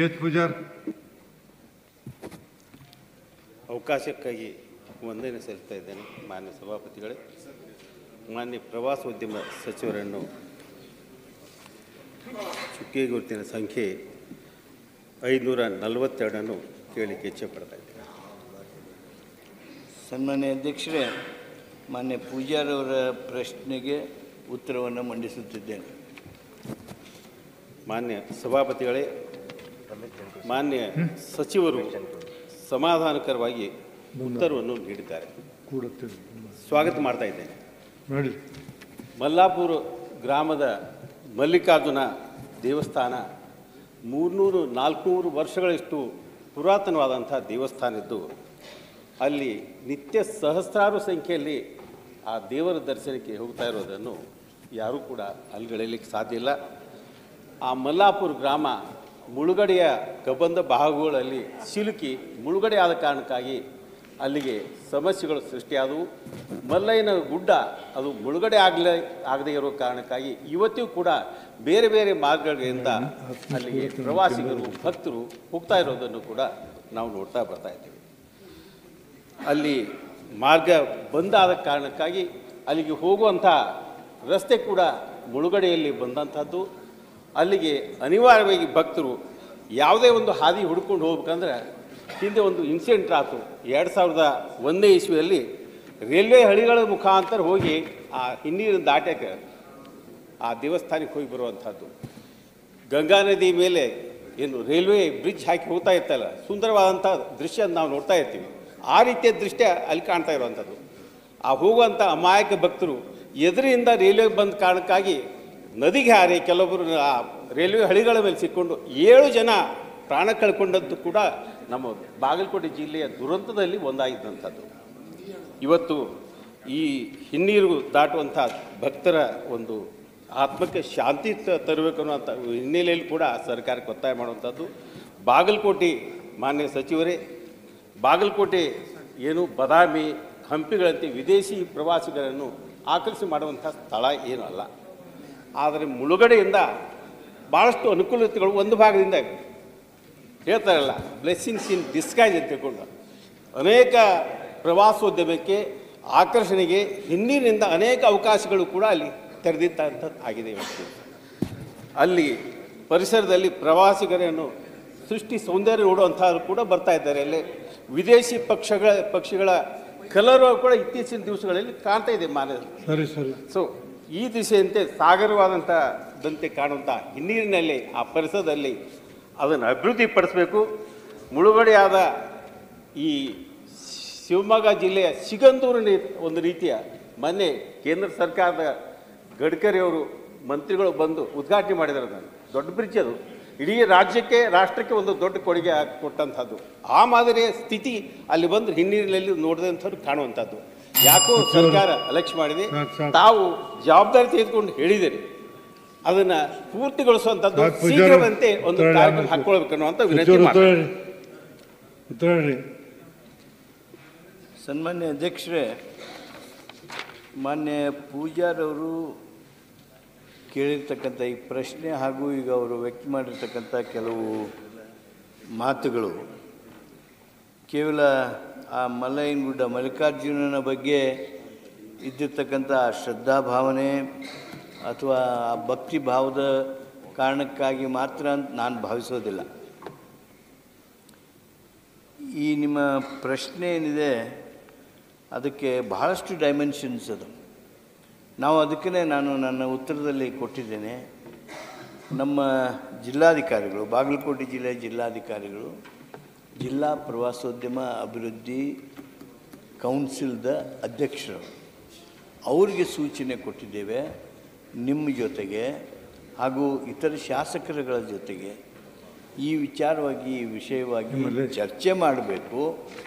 H Pujar. ಅವಕಾಶಕ್ಕಾಗಿ ವಂದನೆ ಸಲ್ಲಿಸ್ತಾ ಇದ್ದೇನೆ ಮಾನ್ಯ ಸಭಾಪತಿಗಳೇ. ಮಾನ್ಯ ಪ್ರವಾಸೋದ್ಯಮ ಸಚಿವರನ್ನು ಚುಕ್ಕೆ ಗುರುತಿನ ಸಂಖ್ಯೆ 542 ಕೇಳಲಿಕ್ಕೆ ಇಚ್ಛೆ ಪಡ್ತಾ ಇದ್ದೇನೆ. ಸನ್ಮಾನ್ಯ ಅಧ್ಯಕ್ಷರೇ, ಮಾನ್ಯ ಪೂಜಾರವರ ಪ್ರಶ್ನೆಗೆ ಉತ್ತರವನ್ನು ಮಂಡಿಸುತ್ತಿದ್ದೇನೆ. ಮಾನ್ಯ ಸಭಾಪತಿಗಳೇ, ಮಾನ್ಯ ಸಚಿವರು ಸಮಾಧಾನಕರವಾಗಿ ಉತ್ತರವನ್ನು ನೀಡಿದ್ದಾರೆ. ಸ್ವಾಗತ ಮಾಡ್ತಾ ಇದ್ದೇನೆ. ಮಲ್ಲಾಪುರ ಗ್ರಾಮದ ಮಲ್ಲಿಕಾರ್ಜುನ ದೇವಸ್ಥಾನ 300-400 ವರ್ಷಗಳಷ್ಟು ಪುರಾತನವಾದಂಥ ದೇವಸ್ಥಾನ ಇದ್ದು, ಅಲ್ಲಿ ನಿತ್ಯ ಸಹಸ್ರಾರು ಸಂಖ್ಯೆಯಲ್ಲಿ ಆ ದೇವರ ದರ್ಶನಕ್ಕೆ ಹೋಗ್ತಾ ಇರೋದನ್ನು ಯಾರೂ ಕೂಡ ಅಲ್ಲಿಗೆಳೆಯಲಿಕ್ಕೆ ಸಾಧ್ಯ ಇಲ್ಲ. ಆ ಮಲ್ಲಾಪುರ ಗ್ರಾಮ ಮುಳುಗಡೆಯ ಕಬಂಧ ಭಾಗಗಳಲ್ಲಿ ಸಿಲುಕಿ ಮುಳುಗಡೆ ಆದ ಕಾರಣಕ್ಕಾಗಿ ಅಲ್ಲಿಗೆ ಸಮಸ್ಯೆಗಳು ಸೃಷ್ಟಿಯಾದವು. ಮಲ್ಲಯ್ಯನ ಗುಡ್ಡ ಅದು ಮುಳುಗಡೆ ಆಗದೇ ಇರೋ ಕಾರಣಕ್ಕಾಗಿ ಇವತ್ತಿಗೂ ಕೂಡ ಬೇರೆ ಬೇರೆ ಮಾರ್ಗಗಳಿಂದ ಅಲ್ಲಿಗೆ ಪ್ರವಾಸಿಗರು ಭಕ್ತರು ಹೋಗ್ತಾ ಇರೋದನ್ನು ಕೂಡ ನಾವು ನೋಡ್ತಾ ಬರ್ತಾ ಇದ್ದೀವಿ. ಅಲ್ಲಿ ಮಾರ್ಗ ಬಂದಾದ ಕಾರಣಕ್ಕಾಗಿ ಅಲ್ಲಿಗೆ ಹೋಗುವಂಥ ರಸ್ತೆ ಕೂಡ ಮುಳುಗಡೆಯಲ್ಲಿ ಬಂದಂಥದ್ದು. ಅಲ್ಲಿಗೆ ಅನಿವಾರ್ಯವಾಗಿ ಭಕ್ತರು ಯಾವುದೇ ಒಂದು ಹಾದಿ ಹುಡ್ಕೊಂಡು ಹೋಗ್ಬೇಕಂದ್ರೆ, ಹಿಂದೆ ಒಂದು ಇನ್ಸಿಡೆಂಟ್ ಆಯಿತು 2001 ಇಸ್ವಿಯಲ್ಲಿ. ರೈಲ್ವೆ ಹಳಿಗಳ ಮುಖಾಂತರ ಹೋಗಿ ಆ ಹಿನ್ನೀರಿನ ದಾಟಕ್ಕೆ ಆ ದೇವಸ್ಥಾನಕ್ಕೆ ಹೋಗಿ ಬರುವಂಥದ್ದು. ಗಂಗಾ ನದಿ ಮೇಲೆ ಏನು ರೈಲ್ವೆ ಬ್ರಿಡ್ಜ್ ಹಾಕಿ ಹೋಗ್ತಾ ಇರ್ತಲ್ಲ, ಸುಂದರವಾದಂಥ ದೃಶ್ಯ ನಾವು ನೋಡ್ತಾ ಇರ್ತೀವಿ. ಆ ರೀತಿಯ ದೃಶ್ಯ ಅಲ್ಲಿ ಕಾಣ್ತಾ ಇರುವಂಥದ್ದು. ಆ ಹೋಗುವಂಥ ಅಮಾಯಕ ಭಕ್ತರು ಎದುರಿಂದ ರೈಲ್ವೆ ಬಂದ ಕಾರಣಕ್ಕಾಗಿ ನದಿಗೆ ಹಾರಿ ಕೆಲವೊಬ್ಬರು ಆ ರೈಲ್ವೆ ಹಳಿಗಳ ಮೇಲೆ ಸಿಕ್ಕೊಂಡು 7 ಜನ ಪ್ರಾಣ ಕಳ್ಕೊಂಡದ್ದು ಕೂಡ ನಮ್ಮ ಬಾಗಲಕೋಟೆ ಜಿಲ್ಲೆಯ ದುರಂತದಲ್ಲಿ ಒಂದಾಗಿದ್ದಂಥದ್ದು. ಇವತ್ತು ಈ ಹಿನ್ನೀರು ದಾಟುವಂಥ ಭಕ್ತರ ಒಂದು ಆತ್ಮಕ್ಕೆ ಶಾಂತಿ ತರಬೇಕು ಅನ್ನುವಂಥ ಹಿನ್ನೆಲೆಯಲ್ಲಿ ಕೂಡ ಸರ್ಕಾರಕ್ಕೆ ಒತ್ತಾಯ ಮಾಡುವಂಥದ್ದು. ಬಾಗಲಕೋಟೆ ಮಾನ್ಯ ಸಚಿವರೇ, ಬಾಗಲಕೋಟೆ ಏನು ಬಾದಾಮಿ ಹಂಪಿಗಳಂತೆ ವಿದೇಶಿ ಪ್ರವಾಸಿಗರನ್ನು ಆಕರ್ಷಣೆ ಮಾಡುವಂಥ ಸ್ಥಳ ಏನೂ ಅಲ್ಲ. ಆದರೆ ಮುಳುಗಡೆಯಿಂದ ಭಾಳಷ್ಟು ಅನುಕೂಲತೆಗಳು ಒಂದು ಭಾಗದಿಂದ ಹೇಳ್ತಾರಲ್ಲ, ಬ್ಲೆಸ್ಸಿಂಗ್ಸ್ ಇನ್ ಡಿಸ್ಗೈಸ್ ಅಂತ ತಿಳ್ಕೊಂಡು ಅನೇಕ ಪ್ರವಾಸೋದ್ಯಮಕ್ಕೆ ಆಕರ್ಷಣೆಗೆ ಹಿನ್ನೀರಿನಿಂದ ಅನೇಕ ಅವಕಾಶಗಳು ಕೂಡ ಅಲ್ಲಿ ತೆರೆದಿದ್ದಂಥದ್ದು ಆಗಿದೆ. ಇವತ್ತು ಅಲ್ಲಿ ಪರಿಸರದಲ್ಲಿ ಪ್ರವಾಸಿಗರನ್ನು ಸೃಷ್ಟಿ ಸೌಂದರ್ಯ ನೋಡುವಂಥವ್ರು ಕೂಡ ಬರ್ತಾ ಇದ್ದಾರೆ. ಅಲ್ಲಿ ವಿದೇಶಿ ಪಕ್ಷಿಗಳ ಕಲರು ಕೂಡ ಇತ್ತೀಚಿನ ದಿವಸಗಳಲ್ಲಿ ಕಾಣ್ತಾ ಇದೆ ಮಾನ್ಯ. ಸೊ ಈ ದಿಶೆಯಂತೆ ಸಾಗರವಾದಂಥ ದಂತೆ ಕಾಣುವಂಥ ಹಿನ್ನೀರಿನಲ್ಲಿ ಆ ಪರಿಸರದಲ್ಲಿ ಅದನ್ನು ಅಭಿವೃದ್ಧಿಪಡಿಸಬೇಕು. ಮುಳುಗಡೆಯಾದ ಈ ಶಿವಮೊಗ್ಗ ಜಿಲ್ಲೆಯ ಸಿಗಂದೂರಿನ ಒಂದು ರೀತಿಯ ಮೊನ್ನೆ ಕೇಂದ್ರ ಸರ್ಕಾರದ ಗಡ್ಕರಿ ಅವರು ಮಂತ್ರಿಗಳು ಬಂದು ಉದ್ಘಾಟನೆ ಮಾಡಿದ್ದಾರೆ. ಅದನ್ನು ದೊಡ್ಡ ಬ್ರಿಡ್ಜ್, ಅದು ಇಡೀ ರಾಷ್ಟ್ರಕ್ಕೆ ಒಂದು ದೊಡ್ಡ ಕೊಡುಗೆ ಕೊಟ್ಟಂಥದ್ದು. ಆ ಮಾದರಿಯ ಸ್ಥಿತಿ ಅಲ್ಲಿ ಬಂದು ಹಿನ್ನೀರಿನಲ್ಲಿ ನೋಡಿದಂಥವ್ರು ಕಾಣುವಂಥದ್ದು. ಯಾಕೋ ಸರ್ಕಾರ ಅಲಕ್ಷ್ಯ ಮಾಡಿದೆ. ತಾವು ಜವಾಬ್ದಾರಿ ತೆಗೆದುಕೊಂಡು ಹೇಳಿದ್ದೀರಿ, ಅದನ್ನು ಪೂರ್ತಿಗೊಳಿಸುವಂಥದ್ದು ಶೀಘ್ರವಂತೆ ಒಂದು ಕಾರ್ಯಕ್ರಮ ಹಾಕ್ಕೊಳ್ಬೇಕನ್ನುವಂಥ ವಿನಂತಿ ಮಾಡ್ತೀನಿ. ಸನ್ಮಾನ್ಯ ಅಧ್ಯಕ್ಷರೇ, ಮಾನ್ಯ ಪೂಜಾರವರು ಕೇಳಿರ್ತಕ್ಕಂಥ ಈ ಪ್ರಶ್ನೆ ಹಾಗೂ ಈಗ ಅವರು ವ್ಯಕ್ತ ಮಾಡಿರ್ತಕ್ಕಂಥ ಕೆಲವು ಮಾತುಗಳು ಕೇವಲ ಆ ಮಲ್ಲಯ್ಯನ ಗುಡ್ಡ ಮಲ್ಲಿಕಾರ್ಜುನನ ಬಗ್ಗೆ ಇದ್ದಿರ್ತಕ್ಕಂಥ ಶ್ರದ್ಧಾಭಾವನೆ ಅಥವಾ ಆ ಭಕ್ತಿ ಭಾವದ ಕಾರಣಕ್ಕಾಗಿ ಮಾತ್ರ ಅಂತ ನಾನು ಭಾವಿಸೋದಿಲ್ಲ. ಈ ನಿಮ್ಮ ಪ್ರಶ್ನೆ ಏನಿದೆ ಅದಕ್ಕೆ ಬಹಳಷ್ಟು ಡೈಮೆನ್ಷನ್ಸ್ ಅದು. ನಾವು ಅದಕ್ಕೇ ನಾನು ನನ್ನ ಉತ್ತರದಲ್ಲಿ ಕೊಟ್ಟಿದ್ದೇನೆ. ನಮ್ಮ ಜಿಲ್ಲಾಧಿಕಾರಿಗಳು, ಬಾಗಲಕೋಟೆ ಜಿಲ್ಲೆಯ ಜಿಲ್ಲಾಧಿಕಾರಿಗಳು, ಜಿಲ್ಲಾ ಪ್ರವಾಸೋದ್ಯಮ ಅಭಿವೃದ್ಧಿ ಕೌನ್ಸಿಲ್ದ ಅಧ್ಯಕ್ಷರು, ಅವರಿಗೆ ಸೂಚನೆ ಕೊಟ್ಟಿದ್ದೇವೆ. ನಿಮ್ಮ ಜೊತೆಗೆ ಹಾಗೂ ಇತರ ಶಾಸಕರುಗಳ ಜೊತೆಗೆ ಈ ವಿಚಾರವಾಗಿ ಈ ವಿಷಯವಾಗಿ ಚರ್ಚೆ ಮಾಡಬೇಕು.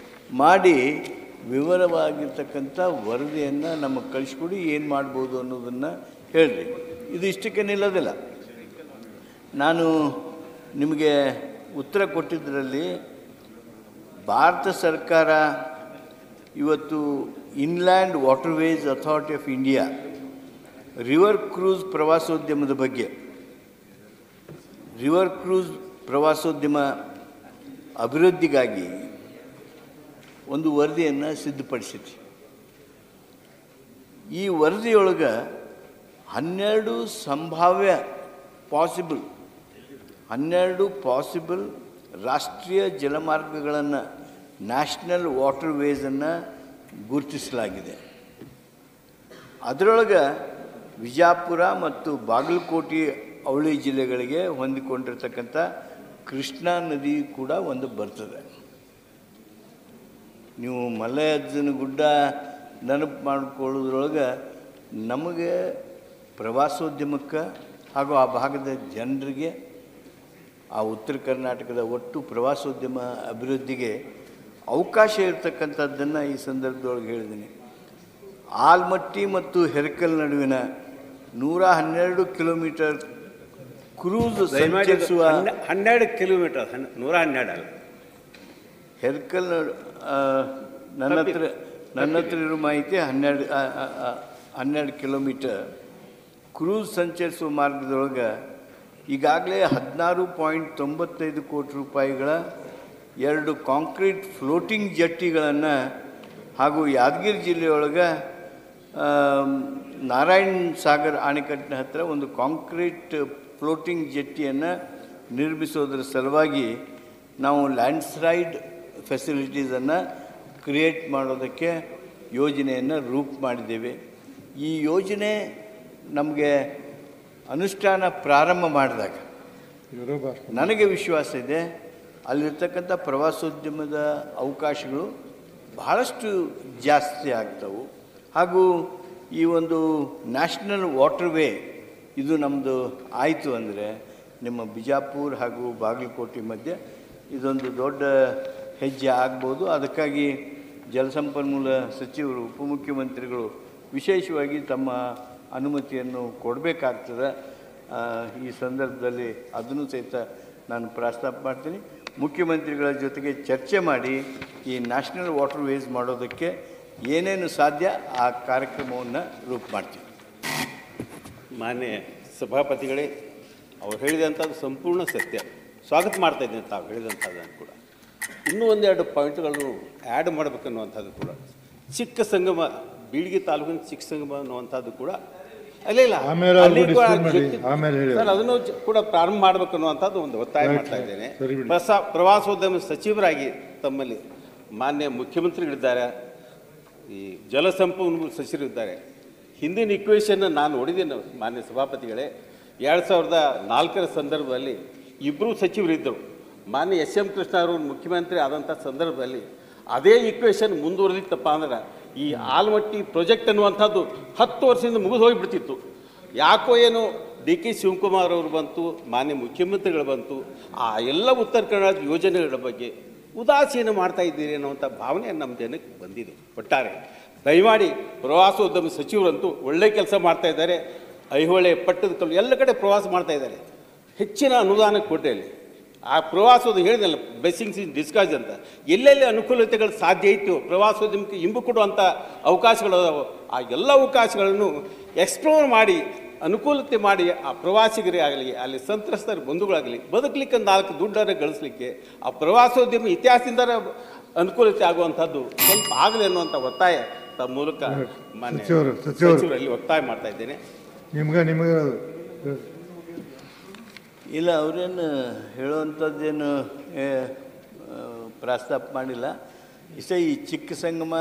ಮಾಡಿ ವಿವರವಾಗಿರ್ತಕ್ಕಂಥ ವರದಿಯನ್ನು ನಮಗೆ ಕಳಿಸ್ಕೊಡಿ, ಏನು ಮಾಡ್ಬೋದು ಅನ್ನೋದನ್ನು ಹೇಳಿರಿ. ಇದು ಇಷ್ಟಕ್ಕೆ ನಿಲ್ಲೋದಿಲ್ಲ. ನಾನು ನಿಮಗೆ ಉತ್ತರ ಕೊಟ್ಟಿದ್ದರಲ್ಲಿ ಭಾರತ ಸರ್ಕಾರ ಇವತ್ತು inland waterways authority of India river cruise ಪ್ರವಾಸೋದ್ಯಮದ ಬಗ್ಗೆ, ರಿವರ್ ಕ್ರೂಸ್ ಪ್ರವಾಸೋದ್ಯಮ ಅಭಿವೃದ್ಧಿಗಾಗಿ ಒಂದು ವರದಿಯನ್ನು ಸಿದ್ಧಪಡಿಸಿದ್ವಿ. ಈ ವರದಿಯೊಳಗೆ 12 ಸಂಭಾವ್ಯ ಪಾಸಿಬಲ್ ರಾಷ್ಟ್ರೀಯ ಜಲಮಾರ್ಗಗಳನ್ನು, ನ್ಯಾಷನಲ್ ವಾಟರ್ ವೇಸನ್ನು ಗುರುತಿಸಲಾಗಿದೆ. ಅದರೊಳಗೆ ವಿಜಯಪುರ ಮತ್ತು ಬಾಗಲಕೋಟೆ ಅವಳಿ ಜಿಲ್ಲೆಗಳಿಗೆ ಹೊಂದಿಕೊಂಡಿರ್ತಕ್ಕಂಥ ಕೃಷ್ಣಾ ನದಿ ಕೂಡ ಒಂದು ಬರ್ತದೆ. ನೀವು ಮಲೆಯಜ್ಜನ ಗುಡ್ಡ ನೆನಪು ಮಾಡಿಕೊಳ್ಳೋದ್ರೊಳಗೆ ನಮಗೆ ಪ್ರವಾಸೋದ್ಯಮಕ್ಕೆ ಹಾಗೂ ಆ ಭಾಗದ ಜನರಿಗೆ, ಆ ಉತ್ತರ ಕರ್ನಾಟಕದ ಒಟ್ಟು ಪ್ರವಾಸೋದ್ಯಮ ಅಭಿವೃದ್ಧಿಗೆ ಅವಕಾಶ ಇರತಕ್ಕಂಥದ್ದನ್ನು ಈ ಸಂದರ್ಭದೊಳಗೆ ಹೇಳಿದ್ದೀನಿ. ಆಲ್ಮಟ್ಟಿ ಮತ್ತು ಹೆರ್ಕಲ್ ನಡುವಿನ 112 ಕಿಲೋಮೀಟರ್ ಕ್ರೂಸ್ ಸಂಚರಿಸುವ 12 ಕಿಲೋಮೀಟರ್, 112 ಅಲ್ಲ. ಹೆರ್ಕಲ್ ನನ್ನ ಹತ್ರ ಇರೋ ಮಾಹಿತಿ 12 ಕಿಲೋಮೀಟರ್ ಕ್ರೂಸ್ ಸಂಚರಿಸುವ ಮಾರ್ಗದೊಳಗೆ ಈಗಾಗಲೇ 16.95 ಕೋಟಿ ರೂಪಾಯಿಗಳ 2 ಕಾಂಕ್ರೀಟ್ ಫ್ಲೋಟಿಂಗ್ ಜಟ್ಟಿಗಳನ್ನು ಹಾಗೂ ಯಾದಗಿರಿ ಜಿಲ್ಲೆಯೊಳಗೆ ನಾರಾಯಣ ಸಾಗರ್ ಅಣೆಕಟ್ಟಿನ ಹತ್ತಿರ ಒಂದು ಕಾಂಕ್ರೀಟ್ ಫ್ಲೋಟಿಂಗ್ ಜಟ್ಟಿಯನ್ನು ನಿರ್ಮಿಸೋದ್ರ ಸಲುವಾಗಿ ನಾವು ಲ್ಯಾಂಡ್ಸ್ಲೈಡ್ ಫೆಸಿಲಿಟೀಸನ್ನು ಕ್ರಿಯೇಟ್ ಮಾಡೋದಕ್ಕೆ ಯೋಜನೆಯನ್ನು ರೂಪು ಮಾಡಿದ್ದೇವೆ. ಈ ಯೋಜನೆ ನಮಗೆ ಅನುಷ್ಠಾನ ಪ್ರಾರಂಭ ಮಾಡಿದಾಗ ನನಗೆ ವಿಶ್ವಾಸ ಇದೆ, ಅಲ್ಲಿರ್ತಕ್ಕಂಥ ಪ್ರವಾಸೋದ್ಯಮದ ಅವಕಾಶಗಳು ಬಹಳಷ್ಟು ಜಾಸ್ತಿ ಆಗ್ತವೆ. ಹಾಗೂ ಈ ಒಂದು ನ್ಯಾಷನಲ್ ವಾಟರ್ ವೇ ಇದು ನಮ್ಮದು ಆಯಿತು ಅಂದರೆ ನಿಮ್ಮ ಬಿಜಾಪುರ ಹಾಗೂ ಬಾಗಲಕೋಟೆ ಮಧ್ಯೆ ಇದೊಂದು ದೊಡ್ಡ ಹೆಜ್ಜೆ ಆಗ್ಬೋದು. ಅದಕ್ಕಾಗಿ ಜಲಸಂಪನ್ಮೂಲ ಸಚಿವರು, ಉಪಮುಖ್ಯಮಂತ್ರಿಗಳು ವಿಶೇಷವಾಗಿ ತಮ್ಮ ಅನುಮತಿಯನ್ನು ಕೊಡಬೇಕಾಗ್ತದೆ. ಈ ಸಂದರ್ಭದಲ್ಲಿ ಅದನ್ನು ಸಹಿತ ನಾನು ಪ್ರಸ್ತಾಪ ಮಾಡ್ತೀನಿ. ಮುಖ್ಯಮಂತ್ರಿಗಳ ಜೊತೆಗೆ ಚರ್ಚೆ ಮಾಡಿ ಈ ನ್ಯಾಷನಲ್ ವಾಟರ್ ವೇಸ್ ಮಾಡೋದಕ್ಕೆ ಏನೇನು ಸಾಧ್ಯ ಆ ಕಾರ್ಯಕ್ರಮವನ್ನು ರೂಪು ಮಾಡ್ತೀವಿ. ಮಾನ್ಯ ಸಭಾಪತಿಗಳೇ, ಅವ್ರು ಹೇಳಿದಂಥದ್ದು ಸಂಪೂರ್ಣ ಸತ್ಯ. ಸ್ವಾಗತ ಮಾಡ್ತಾಯಿದ್ದೀನಿ ತಾವು ಹೇಳಿದಂಥದ್ದನ್ನು ಕೂಡ. ಇನ್ನೂ ಒಂದೆರಡು ಪಾಯಿಂಟ್ಗಳನ್ನು ಆ್ಯಡ್ ಮಾಡಬೇಕನ್ನುವಂಥದ್ದು ಕೂಡ. ಚಿಕ್ಕ ಸಂಗಮ, ಬೀಳಿಗೆ ತಾಲೂಕಿನ ಚಿಕ್ಕ ಸಂಗಮ ಅನ್ನುವಂಥದ್ದು ಕೂಡ ಇಲ್ಲ ಸರ್, ಅದನ್ನು ಕೂಡ ಪ್ರಾರಂಭ ಮಾಡಬೇಕನ್ನುವಂಥದ್ದು ಒಂದು ಒತ್ತಾಯ ಮಾಡ್ತಾ ಇದ್ದೇನೆ. ಪ್ರವಾಸೋದ್ಯಮ ಸಚಿವರಾಗಿ ತಮ್ಮಲ್ಲಿ ಮಾನ್ಯ ಮುಖ್ಯಮಂತ್ರಿಗಳಿದ್ದಾರೆ, ಈ ಜಲಸಂಪನ್ಮೂಲ ಸಚಿವರಿದ್ದಾರೆ. ಹಿಂದಿನ ಇಕ್ವೇಷನ್ ನಾನು ನೋಡಿದ್ದೇನೆ ಮಾನ್ಯ ಸಭಾಪತಿಗಳೇ. 2004ರ ಸಂದರ್ಭದಲ್ಲಿ ಇಬ್ಬರು ಸಚಿವರಿದ್ದರು. ಮಾನ್ಯ ಎಸ್ ಎಂ ಕೃಷ್ಣ ಅವರು ಮುಖ್ಯಮಂತ್ರಿ ಆದಂಥ ಸಂದರ್ಭದಲ್ಲಿ ಅದೇ ಇಕ್ವೇಷನ್ ಮುಂದುವರೆದಿತ್ತಪ್ಪ ಅಂದ್ರೆ ಈ ಆಲ್ಮಟ್ಟಿ ಪ್ರಾಜೆಕ್ಟ್ ಅನ್ನುವಂಥದ್ದು 10 ವರ್ಷದಿಂದ ಮುಗಿದು ಹೋಗಿಬಿಡ್ತಿತ್ತು. ಯಾಕೋ ಏನೋ ಡಿ ಕೆ ಶಿವಕುಮಾರ್ ಅವರು ಬಂತು, ಮಾನ್ಯ ಮುಖ್ಯಮಂತ್ರಿಗಳು ಬಂತು, ಆ ಎಲ್ಲ ಉತ್ತರ ಕರ್ನಾಟಕ ಯೋಜನೆಗಳ ಬಗ್ಗೆ ಉದಾಸೀನ ಮಾಡ್ತಾ ಇದ್ದೀರಿ ಅನ್ನುವಂಥ ಭಾವನೆ ನಮ್ಮ ಜನಕ್ಕೆ ಬಂದಿದೆ. ಒಟ್ಟಾರೆ ದಯಮಾಡಿ ಪ್ರವಾಸೋದ್ಯಮ ಸಚಿವರಂತೂ ಒಳ್ಳೆ ಕೆಲಸ ಮಾಡ್ತಾ ಇದ್ದಾರೆ. ಐಹೊಳೆ, ಪಟ್ಟದಕಲ್ಲು ಎಲ್ಲ ಕಡೆ ಪ್ರವಾಸ ಮಾಡ್ತಾ ಇದ್ದಾರೆ. ಹೆಚ್ಚಿನ ಅನುದಾನ ಕೊಟ್ಟರೆ ಆ ಪ್ರವಾಸೋದ ಹೇಳಿದಲ್ಲ, ಬ್ಲೆಸ್ಸಿಂಗ್ಸ್ ಇನ್ ಡಿಸ್ಗಾರ್ಜ್ ಅಂತ, ಎಲ್ಲೆಲ್ಲಿ ಅನುಕೂಲತೆಗಳು ಸಾಧ್ಯ ಇತ್ತು ಪ್ರವಾಸೋದ್ಯಮಕ್ಕೆ ಇಂಬು ಕೊಡುವಂಥ ಅವಕಾಶಗಳು ಅದಾವೆ, ಆ ಎಲ್ಲ ಅವಕಾಶಗಳನ್ನು ಎಕ್ಸ್ಪ್ಲೋರ್ ಮಾಡಿ ಅನುಕೂಲತೆ ಮಾಡಿ ಆ ಪ್ರವಾಸಿಗರೇ ಆಗಲಿ, ಅಲ್ಲಿ ಸಂತ್ರಸ್ತರ ಬಂಧುಗಳಾಗಲಿ ಬದುಕಲಿಕ್ಕೆ 4 ದುಡ್ಡನ್ನು ಗಳಿಸಲಿಕ್ಕೆ ಆ ಪ್ರವಾಸೋದ್ಯಮ ಇತಿಹಾಸದಿಂದ ಅನುಕೂಲತೆ ಆಗುವಂಥದ್ದು ಸ್ವಲ್ಪ ಆಗಲಿ ಅನ್ನುವಂಥ ಒತ್ತಾಯ ತಮ್ಮ ಮೂಲಕ ಮಾನ್ಯ ಸಚಿವರಲ್ಲಿ ಒತ್ತಾಯ ಮಾಡ್ತಾ ಇದ್ದೇನೆ. ನಿಮಗೆ ಇಲ್ಲ, ಅವರೇನು ಹೇಳುವಂಥದ್ದೇನು ಪ್ರಸ್ತಾಪ ಮಾಡಿಲ್ಲ. ಇಷ್ಟ ಈ ಚಿಕ್ಕ ಸಂಗಮ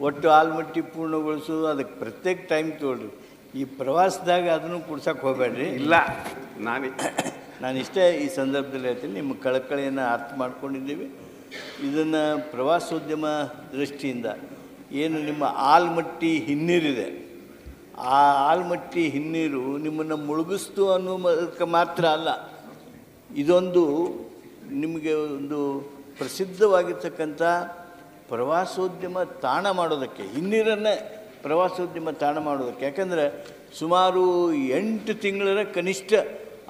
ಒಟ್ಟು ಆಲ್ಮಟ್ಟಿ ಪೂರ್ಣಗೊಳಿಸೋದು ಅದಕ್ಕೆ ಪ್ರತ್ಯೇಕ ಟೈಮ್ ತೊಗೊಳ್ರಿ. ಈ ಪ್ರವಾಸದಾಗ ಅದನ್ನು ಕುಡ್ಸಕ್ಕೆ ಹೋಗಬೇಡ್ರಿ. ಇಲ್ಲ, ನಾನು ಇಷ್ಟೇ ಈ ಸಂದರ್ಭದಲ್ಲಿ ಹೇಳ್ತೀನಿ, ನಿಮ್ಮ ಕಳಕಳಿಯನ್ನು ಅರ್ಥ ಮಾಡ್ಕೊಂಡಿದ್ದೀವಿ. ಇದನ್ನು ಪ್ರವಾಸೋದ್ಯಮ ದೃಷ್ಟಿಯಿಂದ ಏನು ನಿಮ್ಮ ಆಲ್ಮಟ್ಟಿ ಹಿನ್ನೀರಿದೆ, ಆ ಆಲ್ಮಟ್ಟಿ ಹಿನ್ನೀರು ನಿಮ್ಮನ್ನು ಮುಳುಗಿಸ್ತು ಅನ್ನೋದಕ್ಕೆ ಮಾತ್ರ ಅಲ್ಲ, ಇದೊಂದು ನಿಮಗೆ ಒಂದು ಪ್ರಸಿದ್ಧವಾಗಿರ್ತಕ್ಕಂಥ ಪ್ರವಾಸೋದ್ಯಮ ತಾಣ ಮಾಡೋದಕ್ಕೆ, ಹಿನ್ನೀರನ್ನೇ ಪ್ರವಾಸೋದ್ಯಮ ತಾಣ ಮಾಡೋದಕ್ಕೆ. ಯಾಕಂದರೆ ಸುಮಾರು 8 ತಿಂಗಳ ಕನಿಷ್ಠ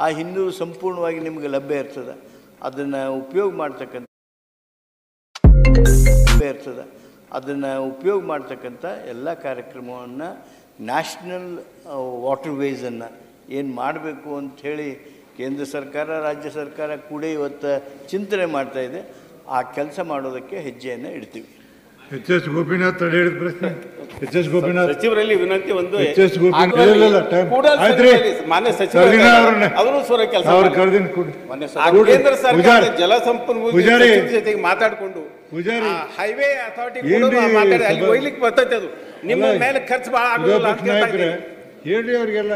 ಆ ಹಿನ್ನೀರು ಸಂಪೂರ್ಣವಾಗಿ ನಿಮಗೆ ಲಭ್ಯ ಇರ್ತದೆ. ಅದನ್ನು ಉಪಯೋಗ ಮಾಡ್ತಕ್ಕಂಥ ಎಲ್ಲ ಕಾರ್ಯಕ್ರಮವನ್ನು ನ್ಯಾಷನಲ್ ವಾಟರ್ ವೇಸನ್ನು ಏನು ಮಾಡಬೇಕು ಅಂಥೇಳಿ ಕೇಂದ್ರ ಸರ್ಕಾರ ರಾಜ್ಯ ಸರ್ಕಾರ ಕೂಡ ಇವತ್ತು ಚಿಂತನೆ ಮಾಡ್ತಾ ಇದೆ. ಆ ಕೆಲಸ ಮಾಡೋದಕ್ಕೆ ಹೆಜ್ಜೆಯನ್ನು ಇಡ್ತೀವಿ. ಎಚ್ ಎಸ್ ಗೋಪಿನಾಥ್ ತಡೆ ಹಿಡಿದ ಪ್ರಶ್ನೆ. ಎಚ್ ಎಸ್ ಗೋಪಿನಾಥ್ ಸಚಿವರಲ್ಲಿ ವಿನಂತಿ ಒಂದು ಎಚ್ ಎಸ್ ಗೋಪಿನಾಥ್ ಇಲ್ಲ ಟೈಮ್ ಆಯ್ತ್ರಿ. ಮಾನ್ಯ ಸಚಿವರು ಅವರು ಸ್ವರ ಕೆಲಸ ಅವ್ರ ಕರೆದಿನ ಕೊಡಿ. ಕೇಂದ್ರ ಸರ್ಕಾರ ಜಲಸಂಪನ್ಮೂಲ ಪೂಜಾರಿ ಜೊತೆಗೆ ಮಾತಾಡಿಕೊಂಡು ಪೂಜಾರಿ ಹೈವೇ ಅಥಾರಿಟಿ ಮಾತಾಡಿ ಅಲ್ಲಿ ಒಯ್ಲಿಕ್ಕೆ ಬರ್ತೈತೆ. ಅದು ನಿಮ್ಮ ಮೇಲೆ ಖರ್ಚು ಭಾಳ ಆಗೋದಿಲ್ಲ ಅಂತ ಹೇಳ್ತಾ ಇದ್ದೀನಿ. ಹೇಳ್ರಿ ಅವ್ರಿಗೆಲ್ಲ.